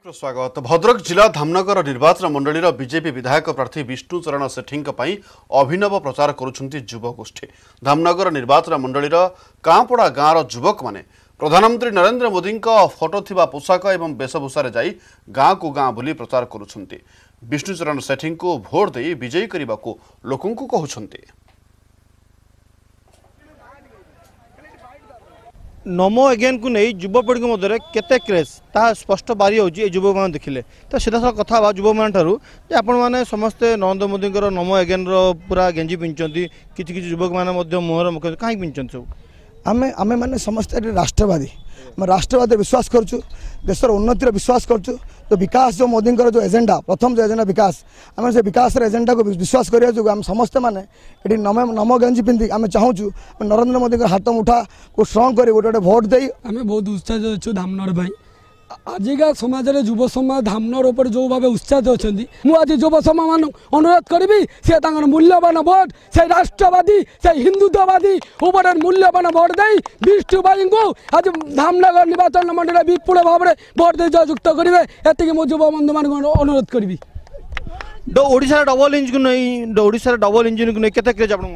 स्वागत। भद्रक जिला धामनगर निर्वाचन मंडलीर बीजेपी विधायक प्रार्थी विष्णुचरण सेठी अभिनव प्रचार करुछन्ति युवगोष्ठी। धामनगर निर्वाचन मंडलीर कांपड़ा गाँवर युवक माने प्रधानमंत्री नरेंद्र मोदी फोटो थिबा पोशाक एवं वेशभूषा जाई गाँ को गाँ बुली प्रचार करुछन्ति। विष्णुचरण सेठी को भोट दे विजयी करने को लोकों को कहउछन्ति। नमो अगेन को नहीं युवपीढ़ी मध्य केते क्रेज ता स्पष्ट बारी होची युवक मान देखिले तो सीधा कथा युवक मान ठारू आपण माने समस्ते नरेंद्र मोदी नमो अगेन पूरा गेंजी पिंचंती किछि किछि युवक माने मध्य मोहर मुख काई पिंचंती सब आमे आमे माने समस्त राष्ट्रवादी आम राष्ट्रवादी विश्वास करछु देशर उन्नतिर विश्वास करछु तो विकास जो मोदी जो एजेंडा प्रथम जो एजेंडा विकास आम से विकास एजेंडा को विश्वास करिया जो आम समस्त माने एटी नमो गंजी पिंधि आम चाहूँ नरेंद्र मोदी हाथ मुठा को स्ट्रंग कर गोटे भोट दे आम बहुत उत्साहित अच्छु धामनगर भाई आजिका समाज रे युव समाज धामनगर उपर जो भाव उत्साहित अच्छा मुझे युव समाज मान अनुरोध करी से मूल्यवान भोट से राष्ट्रवादी से हिंदुत्ववादी उपर मूल्यवान भोट दे विष्णु भाई को आज धामनगर निर्वाचन मंडल विपुल भाव में भोट दे जयुक्त करेंगे एति मो युव बंधु मान अनुरोध करी। ओडिशा डबल इंजिन को नहीं ओडिशा डबल इंजिन को नहीं केते क्रेज आपण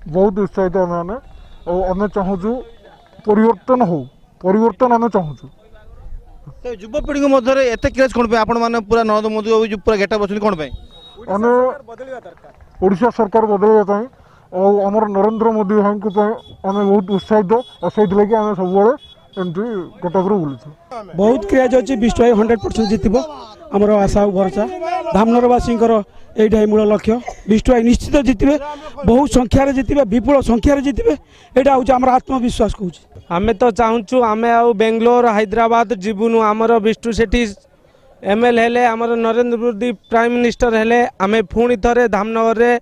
बहुत उत्साहित आम चाहूँ परिवर्तन आम चाहूँ तो युवपीढ़ी मध्य एत क्रेज कौन आपण मैंने पूरा नरेंद्र मोदी पूरा गेटअप अच्छे कौन ओडिशा सरकार बदलवा और आम नरेंद्र मोदी भाई को आम बहुत उत्साहित और से आम सब गेटअप बुलूँ बहुत क्रेज अच्छी विष्णु भाई 100% जितब आमर आशा भरसा धामनगरवासी यही मूल लक्ष्य विष्णु भाई निश्चित जितबे बहुत संख्यार जितबे विपुल संख्यार जितबे यहाँ हूँ आम आत्मविश्वास कहूँ आमे तो चाहूँ आमे आउ बेंगलोर हैदराबाद जीवनु आमर विष्णु सेठी एमएल हेले आमर नरेंद्र मोदी प्राइम मिनिस्टर हेले आमे पुणी थरे धामनगर रे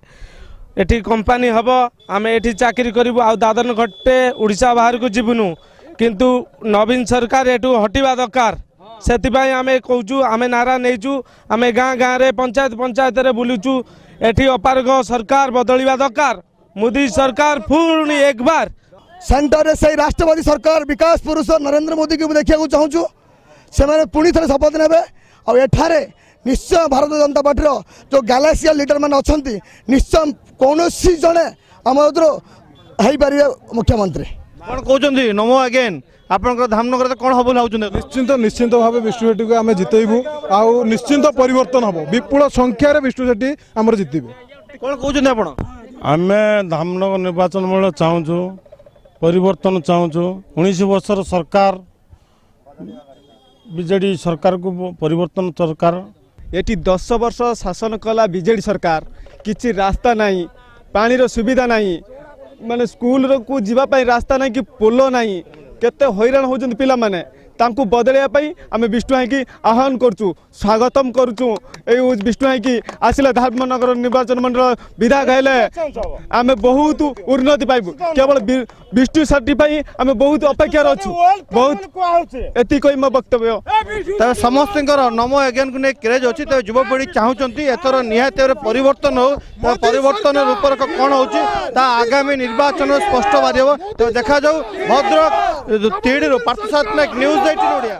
एठी कंपनी हब आमे एठी चाकरी करिवु आउ दादन घट्टे ओडिशा बाहर को जीवनु किंतु नवीन सरकार एठू हटिबा दरकार सेतिबाई आमे कहूँ आमे नारा नहींचु आमे गाँ गाँ रे पंचायत रे बुलुचु एठी अपारग सरकार बदलिबा दरकार मोदी सरकार पुणी एक बार सेंटर से राष्ट्रवादी सरकार विकास पुरुष नरेंद्र मोदी को देखा चाहूँ से मैंने पुणी थे शपथ ने और एठारे निश्चय भारतीय जनता पार्टी जो गैलेक्सियल लीडर मैंने अच्छा निश्चय कौन जड़े आम पारे मुख्यमंत्री कौन कहते नमो अगेन आपन धामनगर कौन हम निश्चिंत निश्चिंत भाव विष्णु सेठी को आम जितेबू आउ निश्चिंत परिवर्तन हम विपुल संख्यार विष्णु सेठी आम जितबे कौन कहते आप आम धामनगर निर्वाचन मंडल चाहूँ परिवर्तन चाहूँ 19 वर्षर सरकार बीजेडी सरकार को परिवर्तन सरकार ये 10 वर्ष शासन कला बीजेडी सरकार किसी रास्ता नहीं पानी सुविधा नहीं माने स्कूल को जीवाई रास्ता नहीं कि पोलो नहीं केते हैरान होचन पिला माने तांकु बदलैया आम विष्णु भाई की आह्वान करचु स्वागतम करचु विष्णु भाई की आसिले धामनगर निर्वाचन मंडल विधायक हेले आम बहुत उन्नति पाइबु केवल विष्णु सेठी आम बहुत अपेक्षा अच्छु बहुत एति कोई मो वक्तव्य समस्त नमो अगेन को क्रेज अच्छी तो युवपीढ़ी चाहूँगी एथर निहाती परिवर्तन हो परिवर्तन रूपरेख कौन हो आगामी निर्वाचन स्पष्ट बारी हो तो देखा जाऊ भद्रक 3 पार्थसारथी नायक न्यूज 18 ओडिया।